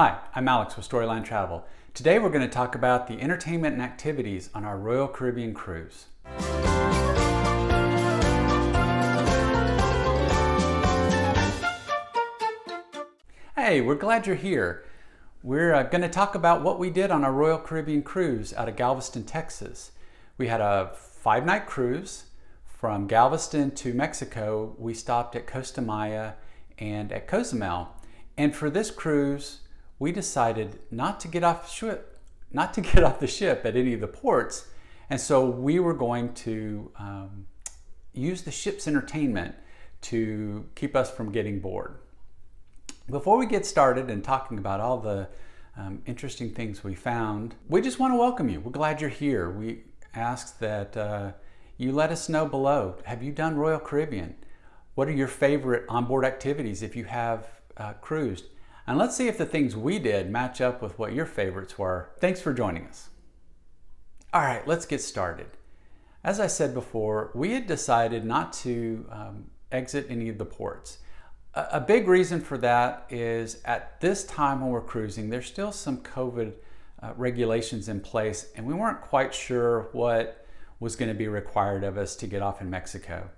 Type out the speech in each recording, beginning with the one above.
Hi, I'm Alex with Storyline Travel. Today we're going to talk about the entertainment and activities on our Royal Caribbean cruise. Hey, we're glad you're here. We're going to talk about what we did on our Royal Caribbean cruise out of Galveston, Texas. We had a 5-night cruise. From Galveston to Mexico, we stopped at Costa Maya and at Cozumel. And for this cruise, we decided not to get off the ship at any of the ports. And so we were going to use the ship's entertainment to keep us from getting bored. Before we get started and talking about all the interesting things we found, we just want to welcome you. We're glad you're here. We ask that you let us know below. Have you done Royal Caribbean? What are your favorite onboard activities if you have cruised? And let's see if the things we did match up with what your favorites were. Thanks for joining us. All right, let's get started. As I said before, we had decided not to exit any of the ports. A big reason for that is at this time when we're cruising, there's still some COVID regulations in place, and we weren't quite sure what was going to be required of us to get off in Mexico.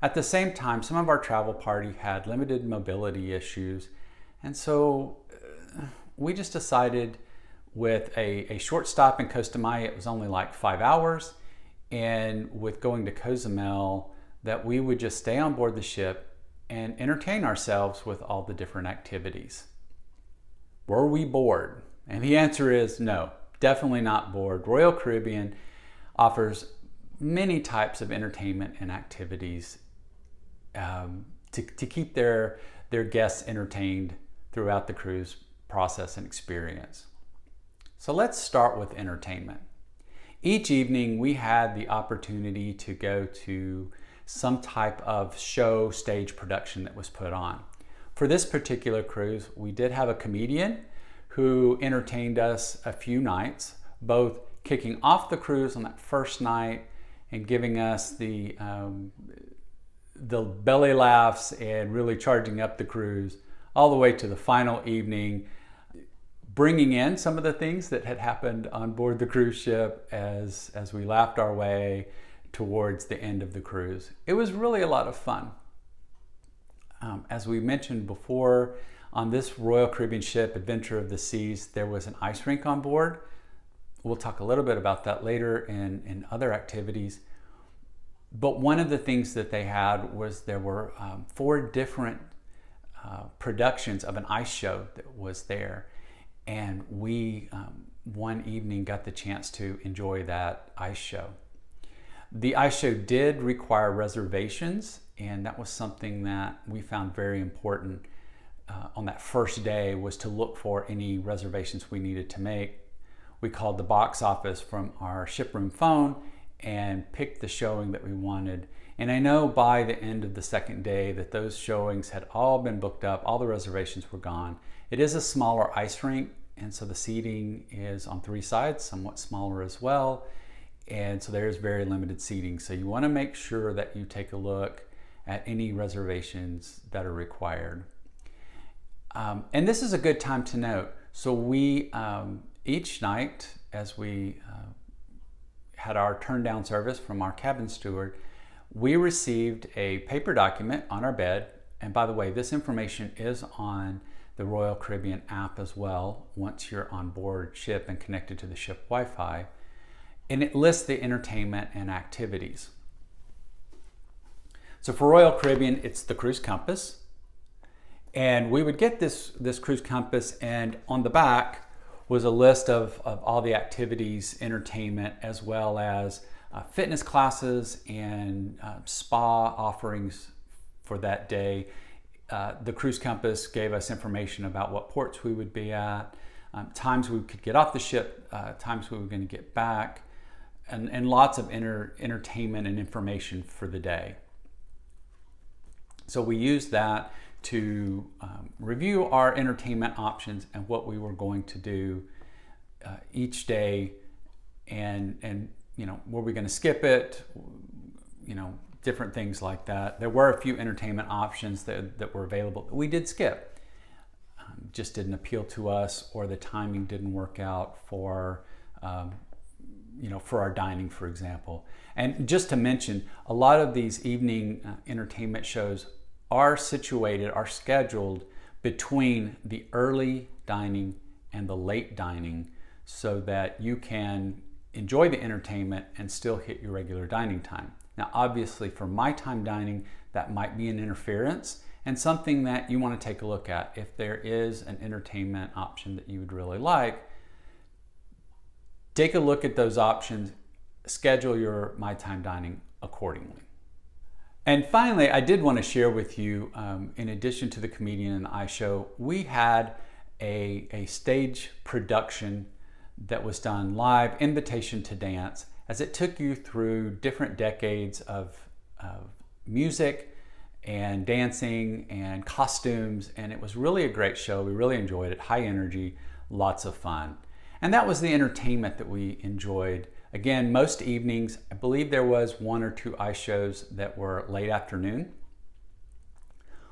At the same time, some of our travel party had limited mobility issues, and so we just decided with a short stop in Costa Maya, it was only like 5 hours, and with going to Cozumel, that we would just stay on board the ship and entertain ourselves with all the different activities. Were we bored? And the answer is no, definitely not bored. Royal Caribbean offers many types of entertainment and activities to keep their guests entertained throughout the cruise process and experience. So let's start with entertainment. Each evening we had the opportunity to go to some type of show stage production that was put on. For this particular cruise, we did have a comedian who entertained us a few nights, both kicking off the cruise on that first night and giving us the belly laughs and really charging up the cruise, all the way to the final evening, bringing in some of the things that had happened on board the cruise ship as we laughed our way towards the end of the cruise. It was really a lot of fun. As we mentioned before, on this Royal Caribbean ship, Adventure of the Seas, there was an ice rink on board. We'll talk a little bit about that later in other activities. But one of the things that they had was there were 4 different productions of an ice show that was there. And we, one evening, got the chance to enjoy that ice show. The ice show did require reservations, and that was something that we found very important on that first day, was to look for any reservations we needed to make. We called the box office from our shiproom phone and picked the showing that we wanted. And I know by the end of the second day that those showings had all been booked up, all the reservations were gone. It is a smaller ice rink, and so the seating is on 3 sides, somewhat smaller as well. And so there's very limited seating. So you want to make sure that you take a look at any reservations that are required. And this is a good time to note. So we, each night, as we had our turn down service from our cabin steward, we received a paper document on our bed. And by the way, this information is on the Royal Caribbean app as well, once you're on board ship and connected to the ship Wi-Fi. And it lists the entertainment and activities. So for Royal Caribbean, it's the cruise compass. And we would get this cruise compass, and on the back was a list of all the activities, entertainment, as well as fitness classes and spa offerings for that day. The cruise compass gave us information about what ports we would be at, times we could get off the ship, times we were going to get back, and lots of entertainment and information for the day. So we used that to review our entertainment options and what we were going to do each day, and you know, were we going to skip it, you know, different things like that. There were a few entertainment options that were available that we did skip. just didn't appeal to us, or the timing didn't work out for for our dining, for example. And just to mention, a lot of these evening entertainment shows are scheduled between the early dining and the late dining, so that you can enjoy the entertainment and still hit your regular dining time. Now, obviously, for my time dining, that might be an interference and something that you want to take a look at. If there is an entertainment option that you would really like, take a look at those options, schedule your my time dining accordingly. And finally, I did want to share with you, in addition to the Comedian and I Show, we had a stage production that was done live, Invitation to Dance, as it took you through different decades of music and dancing and costumes, and it was really a great show. We really enjoyed it, high energy, lots of fun. And that was the entertainment that we enjoyed. Again, most evenings, I believe there was 1 or 2 ice shows that were late afternoon,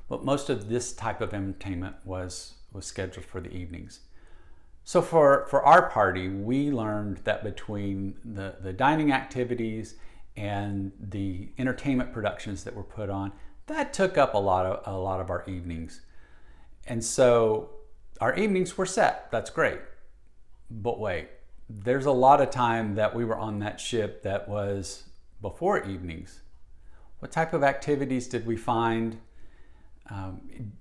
but most of this type of entertainment was scheduled for the evenings. So for our party, we learned that between the dining activities and the entertainment productions that were put on, that took up a lot of our evenings. And so our evenings were set. That's great. But wait, there's a lot of time that we were on that ship that was before evenings. What type of activities did we find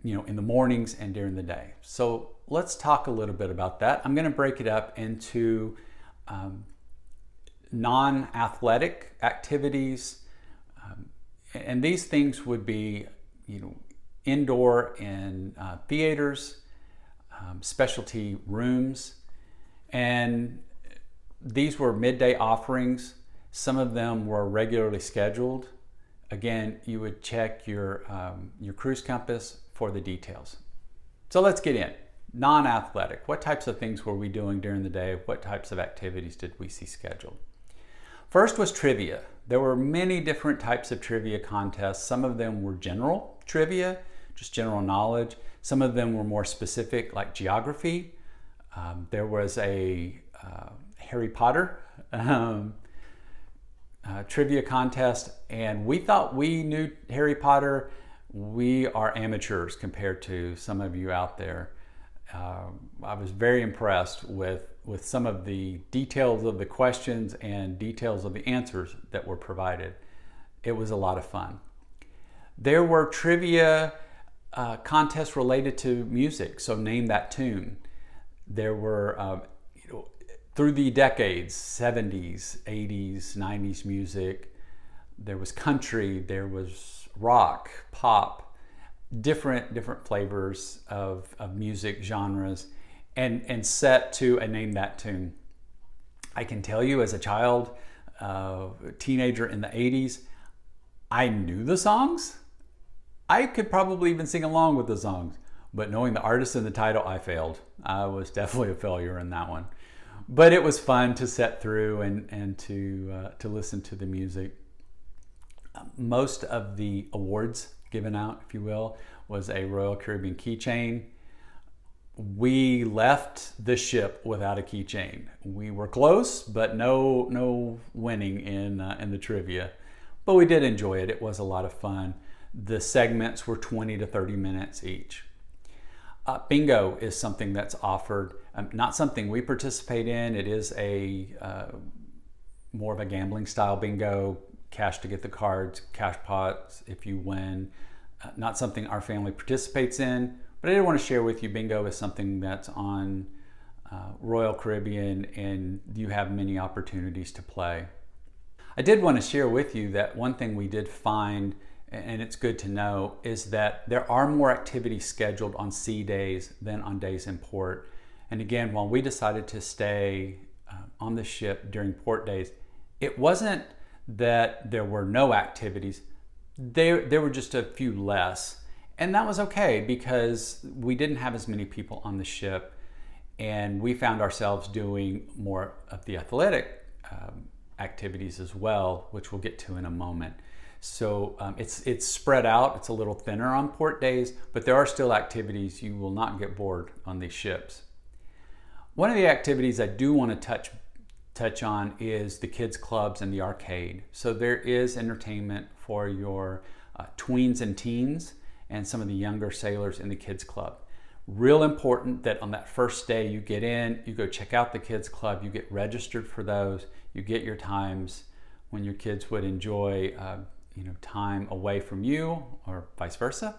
in the mornings and during the day? So let's talk a little bit about that. I'm going to break it up into non-athletic activities, and these things would be indoor in theaters, specialty rooms, and these were midday offerings. Some of them were regularly scheduled. Again, you would check your cruise compass for the details. So let's get in. Non-athletic. What types of things were we doing during the day? What types of activities did we see scheduled? First was trivia. There were many different types of trivia contests. Some of them were general trivia, just general knowledge. Some of them were more specific, like geography. There was a Harry Potter trivia contest, and we thought we knew Harry Potter. We are amateurs compared to some of you out there. I was very impressed with some of the details of the questions and details of the answers that were provided. It was a lot of fun. There were trivia contests related to music, so name that tune. There were, through the decades, 70s, 80s, 90s music. There was country, there was rock, pop, different flavors of music genres, and set to a name that tune. I can tell you, as a child, teenager in the 80s, I knew the songs. I could probably even sing along with the songs, but knowing the artist and the title, I failed. I was definitely a failure in that one. But it was fun to set through and to listen to the music. Most of the awards given out, if you will, was a Royal Caribbean keychain. We left the ship without a keychain. We were close, but no winning in the trivia. But we did enjoy it. It was a lot of fun. The segments were 20 to 30 minutes each. Bingo is something that's offered, not something we participate in. It is more of a gambling style bingo, cash to get the cards, cash pots if you win. Not something our family participates in, but I did want to share with you, bingo is something that's on Royal Caribbean, and you have many opportunities to play. I did want to share with you that one thing we did find, and it's good to know, is that there are more activities scheduled on sea days than on days in port. And again, while we decided to stay on the ship during port days, it wasn't that there were no activities. There were just a few less, and that was okay because we didn't have as many people on the ship, and we found ourselves doing more of the athletic activities as well, which we'll get to in a moment. So it's spread out. It's a little thinner on port days, but there are still activities. You will not get bored on these ships. One of the activities I do want to touch on is the kids clubs and the arcade. So there is entertainment for your tweens and teens and some of the younger sailors in the kids club. Real important that on that first day you get in, you go check out the kids club, you get registered for those, you get your times when your kids would enjoy time away from you or vice versa.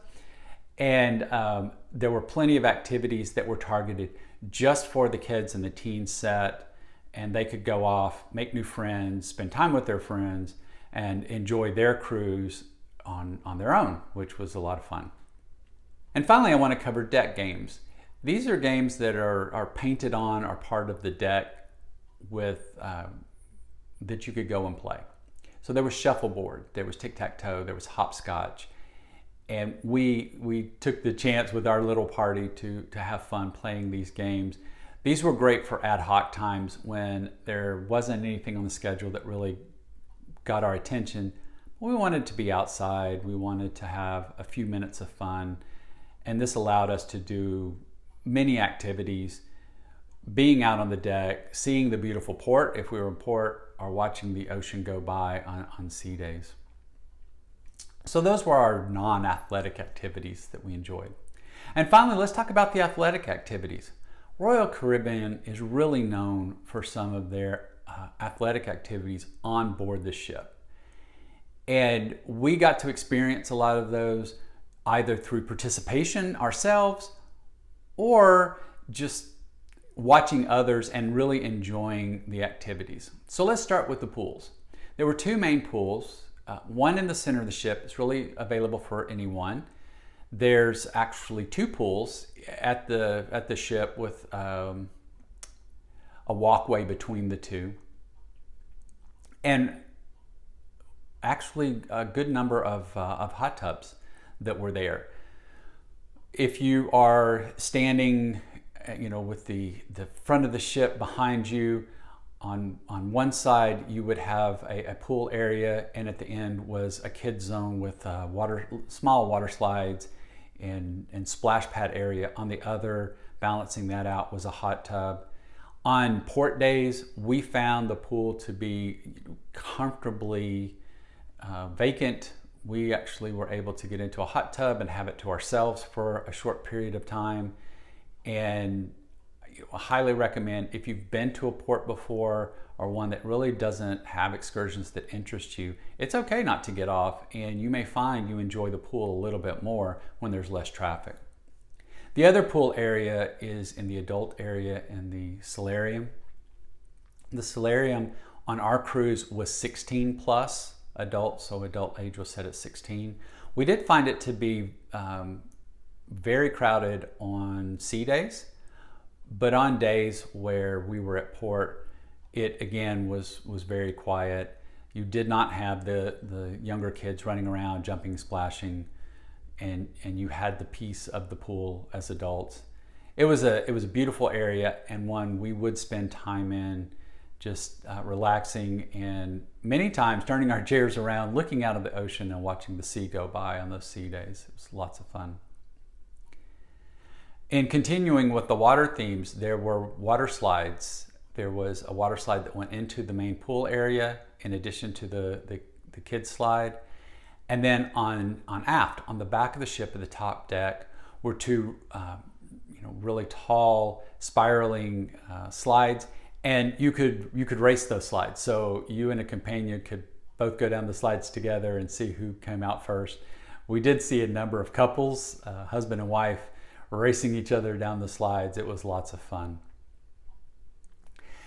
And there were plenty of activities that were targeted just for the kids and the teen set, and they could go off, make new friends, spend time with their friends, and enjoy their cruise on their own, which was a lot of fun. And finally, I want to cover deck games. These are games that are painted on, are part of the deck with that you could go and play. So there was shuffleboard, there was tic-tac-toe, there was hopscotch, and we took the chance with our little party to have fun playing these games. These were great for ad hoc times when there wasn't anything on the schedule that really got our attention. We wanted to be outside, we wanted to have a few minutes of fun, and this allowed us to do many activities, being out on the deck, seeing the beautiful port if we were in port, or watching the ocean go by on sea days. So those were our non-athletic activities that we enjoyed. And finally, let's talk about the athletic activities. Royal Caribbean is really known for some of their athletic activities on board the ship. And we got to experience a lot of those either through participation ourselves or just watching others and really enjoying the activities. So let's start with the pools. There were two main pools. One in the center of the ship is really available for anyone. There's actually two pools at the ship with a walkway between the two. And actually a good number of hot tubs that were there. If you are standing, with the front of the ship behind you, on one side you would have a pool area, and at the end was a kids zone with small water slides and splash pad area. On the other, balancing that out, was a hot tub. On port days, we found the pool to be comfortably vacant. We actually were able to get into a hot tub and have it to ourselves for a short period of time. And I highly recommend, if you've been to a port before or one that really doesn't have excursions that interest you, it's okay not to get off, and you may find you enjoy the pool a little bit more when there's less traffic. The other pool area is in the adult area in the solarium. The solarium on our cruise was 16 plus adult, so adult age was set at 16. We did find it to be very crowded on sea days, but on days where we were at port, it again was very quiet. You did not have the younger kids running around, jumping, splashing, and you had the peace of the pool as adults. It was a beautiful area, and one we would spend time in, just relaxing, and many times turning our chairs around, looking out of the ocean and watching the sea go by on those sea days. It was lots of fun. And continuing with the water themes, there were water slides. There was a water slide that went into the main pool area in addition to the kids slide. And then on aft, on the back of the ship at the top deck, were two really tall spiraling slides, and you could race those slides. So you and a companion could both go down the slides together and see who came out first. We did see a number of couples, husband and wife, racing each other down the slides. It was lots of fun.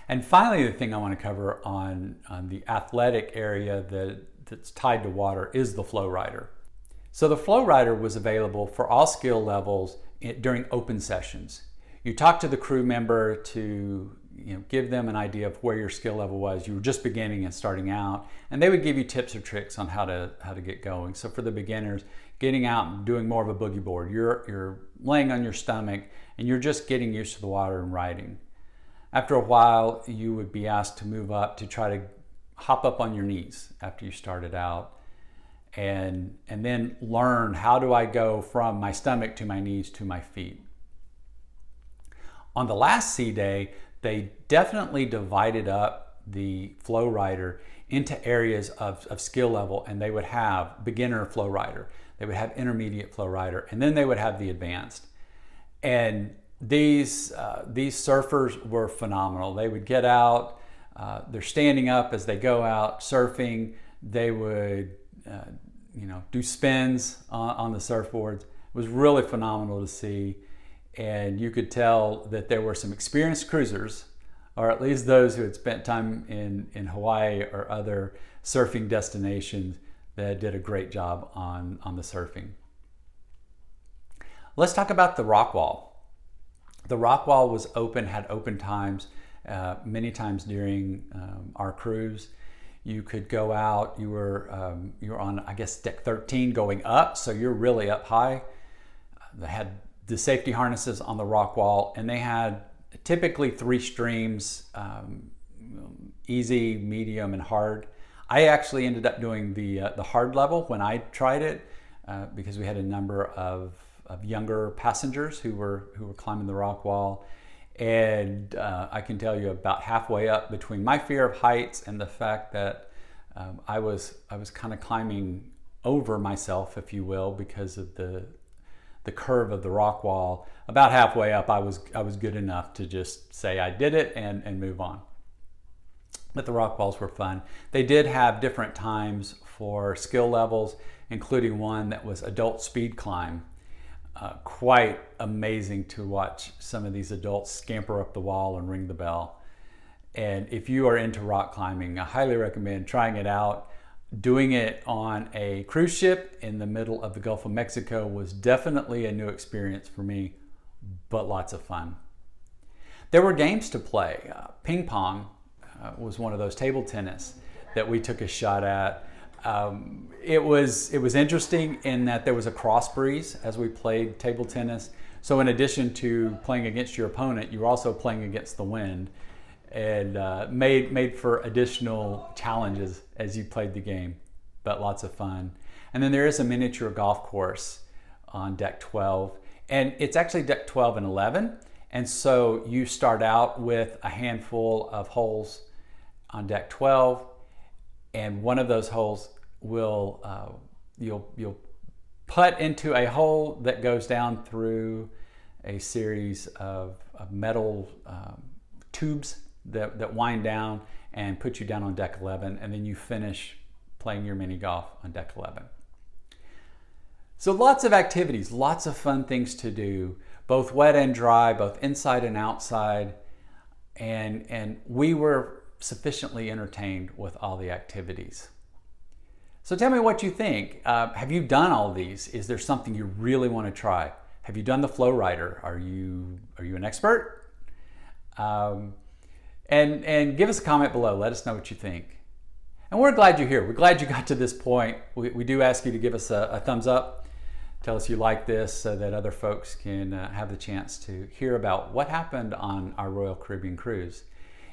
And finally, the thing I want to cover on the athletic area that's tied to water is the flow rider. So the flow rider was available for all skill levels during open sessions. You talk to the crew member to give them an idea of where your skill level was. You were just beginning and starting out, and they would give you tips or tricks on how to get going. So for the beginners, getting out and doing more of a boogie board, you're laying on your stomach and you're just getting used to the water and riding. After a while, you would be asked to move up to try to hop up on your knees after you started out. and then learn, how do I go from my stomach to my knees to my feet. On the last sea day, they definitely divided up the flow rider into areas of skill level, and they would have beginner flow rider, they would have intermediate flow rider, and then they would have the advanced. And these surfers were phenomenal. They would get out, they're standing up as they go out surfing. They would do spins on the surfboards. It was really phenomenal to see. And you could tell that there were some experienced cruisers, or at least those who had spent time in Hawaii or other surfing destinations, that did a great job on the surfing. Let's talk about the rock wall. The rock wall was open, had open times many times during our cruise. You could go out, you were on, I guess, deck 13 going up, so you're really up high. They had the safety harnesses on the rock wall, and they had typically 3 streams, easy, medium, and hard. I actually ended up doing the hard level when I tried it because we had a number of younger passengers who were climbing the rock wall. And I can tell you, about halfway up, between my fear of heights and the fact that I was kind of climbing over myself, if you will, because of the curve of the rock wall, about halfway up, I was good enough to just say I did it and move on. But the rock walls were fun. They did have different times for skill levels, including one that was adult speed climb. Quite amazing to watch some of these adults scamper up the wall and ring the bell. And if you are into rock climbing, I highly recommend trying it out. Doing it on a cruise ship in the middle of the Gulf of Mexico was definitely a new experience for me, but lots of fun. There were games to play. Ping pong was one of those, table tennis, that we took a shot at. It was interesting in that there was a cross breeze as we played table tennis. So in addition to playing against your opponent, you were also playing against the wind, and made for additional challenges as you played the game, but lots of fun. And then there is a miniature golf course on deck 12, and it's actually deck 12 and 11. And so you start out with a handful of holes on deck 12, and one of those holes will you'll putt into a hole that goes down through a series of metal tubes that wind down and put you down on deck 11, and then you finish playing your mini golf on deck 11. So lots of activities, lots of fun things to do, both wet and dry, both inside and outside, and we were sufficiently entertained with all the activities. So tell me what you think. Have you done all of these? Is there something you really want to try? Have you done the flow rider? Are you an expert? And give us a comment below. Let us know what you think. And we're glad you're here. We're glad you got to this point. We do ask you to give us a thumbs up. Tell us you like this so that other folks can have the chance to hear about what happened on our Royal Caribbean cruise.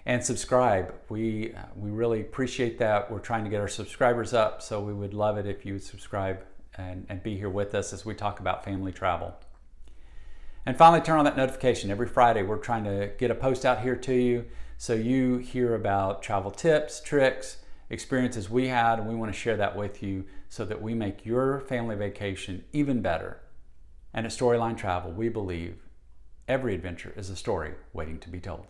And subscribe. We really appreciate that. We're trying to get our subscribers up, so we would love it if you would subscribe and be here with us as we talk about family travel. And finally, turn on that notification. Every Friday, we're trying to get a post out here to you so you hear about travel tips, tricks, experiences we had, and we want to share that with you so that we make your family vacation even better. And at Storyline Travel, we believe every adventure is a story waiting to be told.